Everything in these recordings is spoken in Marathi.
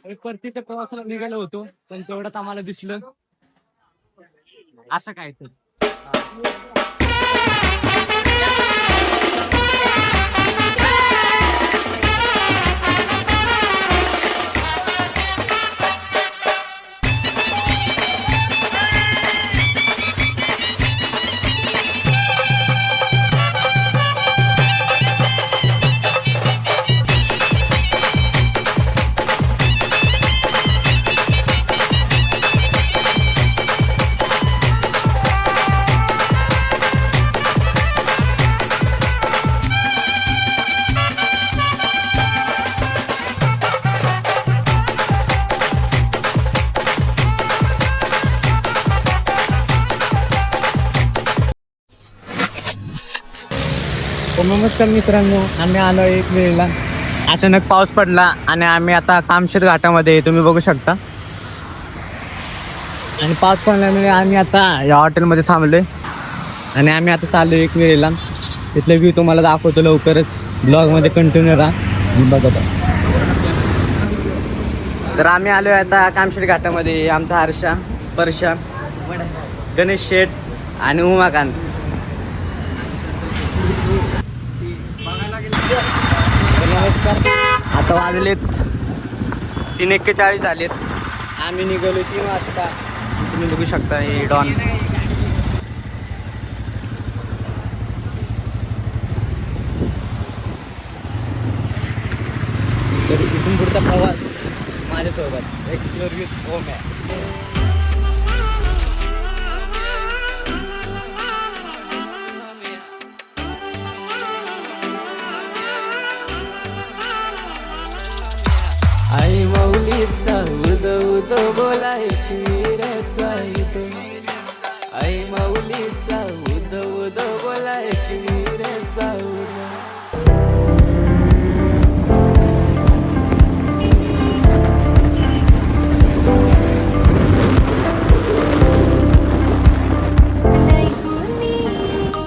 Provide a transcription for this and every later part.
आम्ही परतीच्या प्रवासाला निघालो होतो, पण तेवढंच आम्हाला दिसलं असं काय तर. नमस्कार मित्रांनो, आम्ही आलो एक वेळेला. अचानक पाऊस पडला आणि आम्ही आता कामशेत घाटामध्ये तुम्ही बघू शकता. आणि पाऊस पडल्यामुळे आम्ही आता या हॉटेलमध्ये थांबलोय आणि आम्ही आता चाललो एक वेळेला. तिथले व्ह्यू तुम्हाला दाखवतो लवकरच. ब्लॉगमध्ये कंटिन्यू राहा बघा. तर आम्ही आलोय आता कामशेत घाटामध्ये. आमचा हर्षा, परशा, गणेश शेठ आणि उमाकांत. नमस्कार. आता वाजलेत 3:41 झालेत. आम्ही निघालो 3 वाजता. तुम्ही बघू शकता हे डॉन. तर इथून पुढचा प्रवास माझ्यासोबत एक्सप्लोर विथ होम आहे. आई माऊलीचा उद उद बोलाय वीराचा इथं. आई माऊलीचा उद उद बोलाय वीराचा उद.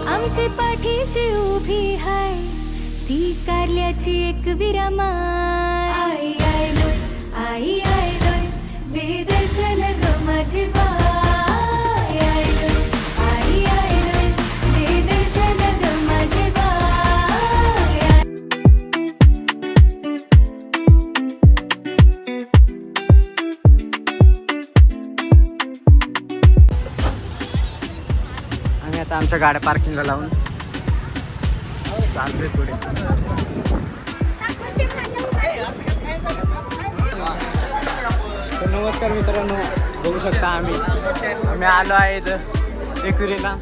आमची पाठीशी उभी हाय ती कारल्याची एक विरामाय. आई आयलोय, आई आयलोय, दे दर्शन ग माझी बाय. आयलोय, आई आयलोय, दे दर्शन ग माझी बाय. आम्ही आता आमच्या गाड्या पार्किंगला लावून चाललोय पुढे. तर नमस्कार मित्रांनो, बघू शकता आम्ही आलो आहे एकविरीला.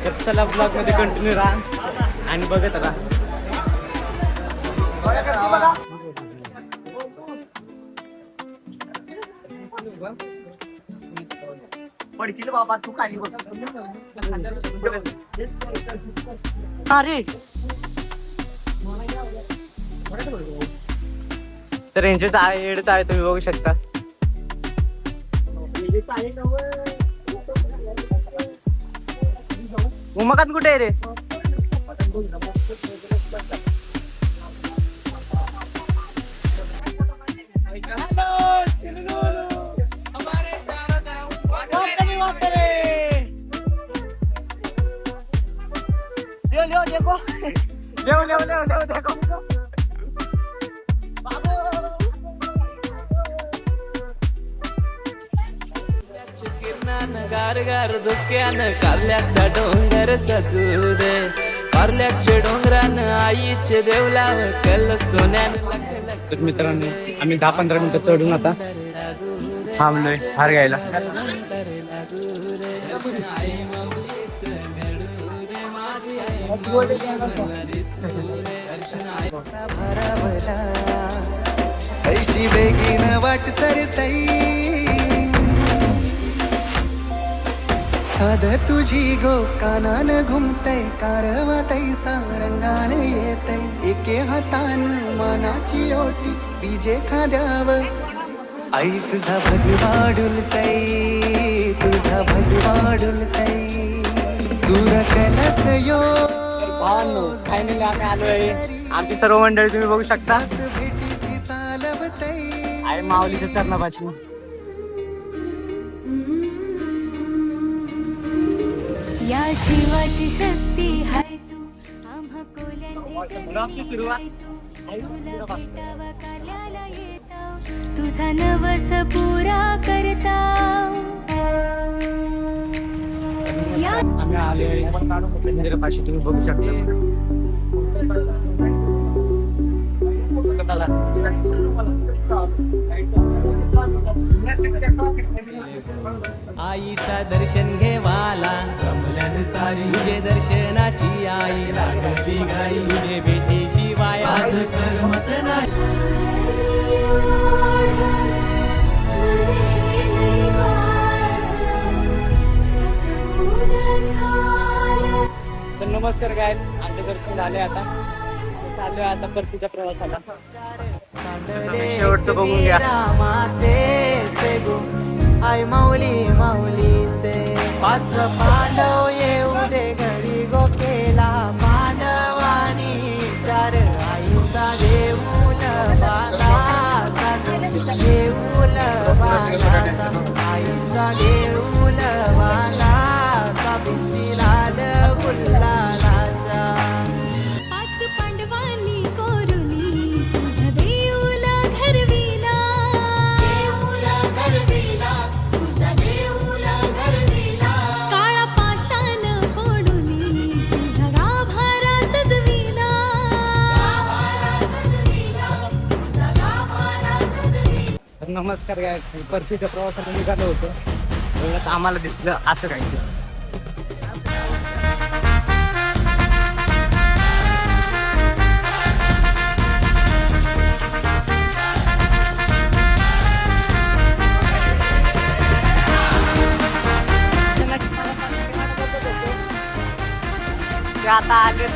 तर चला ब्लॉगमध्ये कंटिन्यू राहा आणि बघत राहा. पडशील बाबा तू खाली बघ. अरे तर यांचेच आहे, एडच आहे, तुम्ही बघू शकता. उमाकांत कुठे आहे रे? किरणानं गार गार धुक्यानं काल्याचा डोंगर सजू दे. कारल्याचे डोंगरानं आईचे देवलाव कल सोन्यानं. तर मित्रांनो, आम्ही 10-15 मिनिटं चढून आता थांबलोय हार घ्यायला. ऐशी बेगीन वाट चरतई साध तुझी गो कानान घुमतय कारवा तैसा रंगान येतय एके हातान मानाची ओटी बीजे खाद्याव आई तुझा भगवा डुलतय तुझा भगवा डुलतय दूर कलस यो फायनली आम्ही आलोय आमची सर्व मंडळी तुम्ही बघू शकता दास भेटीची चालवतय आहे माऊलीच्या चरणापाशी. या शिवाची शक्ती हाय तू आम्हा कोल्यांची जननी हाय तू तुला भेटावा कार्याला येताव तुझा नवस पुरा करताव या आम्ही आले मंदिरापाशी तुम्ही बघू शकता. चला. आईचा दर्शन घेवाला जमल्यानुसारी तुझे दर्शनाची आई लागली गाई तुझे भेटीची वाय आज करमत नाही. तर नमस्कार काय आमचं दर्शन झाले आता चालू आता परतीच्या प्रवासाला. शेवटचं बघून घ्या. मातेचे गो आई माऊली माऊलीचे पाच पांडव येऊ दे घरी गो केला पांडवानी चार आईचा देऊल बालाचा देऊल बालाचा आईचा देऊल बालाचा भिंतीला गुल्लालाचा. पाच पांडवांनी कोरुनी तुझा देऊला घरविला तुझा देऊला घरविला काळा पाषाण फोडूनी तुझा गाभारा सजविला तर नमस्कार काय परतीच्या प्रवासाला निघालो होतो एवढ्यात आम्हाला दिसलं असं काही. आता आले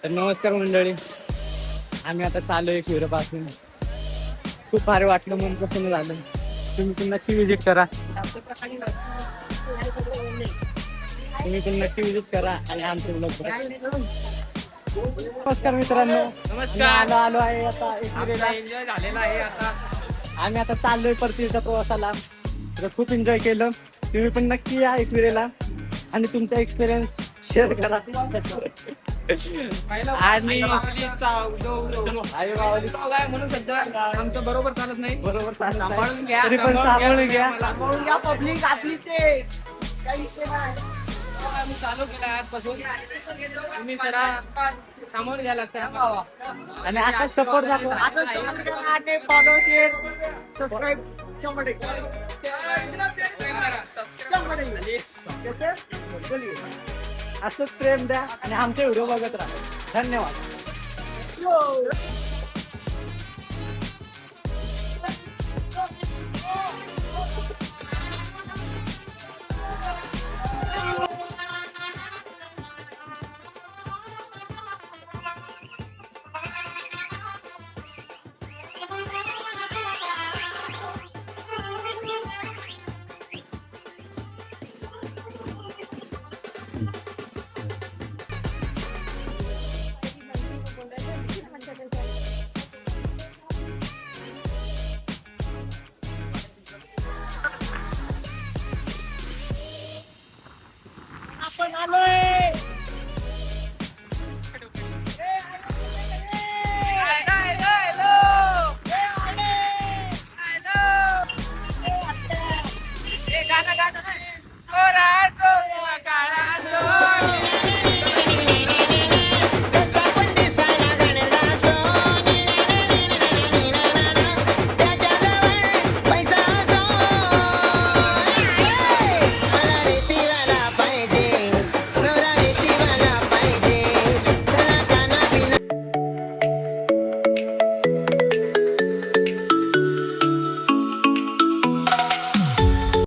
तर नमस्कार मंडळी आम्ही आता चालू शिवरापासून. खूप भारी वाटलं मन प्रसन्न झालं. तुम्ही पण नक्की विजिट करा. तुम्ही पण नक्की विजिट करा आणि आमचे ब्लॉग. नमस्कार मित्रांनो. नमस्कार. आलो आहे आता एन्जॉय झालेला आहे. आता आम्ही आता चाललोय परतीच्या प्रवासाला. तर खूप एन्जॉय केलं. तुम्ही पण नक्की या एकविरेला आणि तुमचा एक्सपिरियन्स शेअर करा. आणि म्हणून सध्या आमचं बरोबर चालत नाही. बरोबर सांभाळून घ्या, तरी पण सांभाळून घ्या. सांभाळून घ्या. पब्लिक आपलीचे काही विषय नाही. आम्ही चालू केला आजपासून. तुम्ही जरा सामोरं घ्या लागतं आणि असा सपोर्ट दाखवा. आणि फॉलो शेअर सबस्क्राईब 100%. असंच प्रेम द्या आणि आमचे व्हिडिओ बघत राहा. धन्यवाद. आपण आलोय.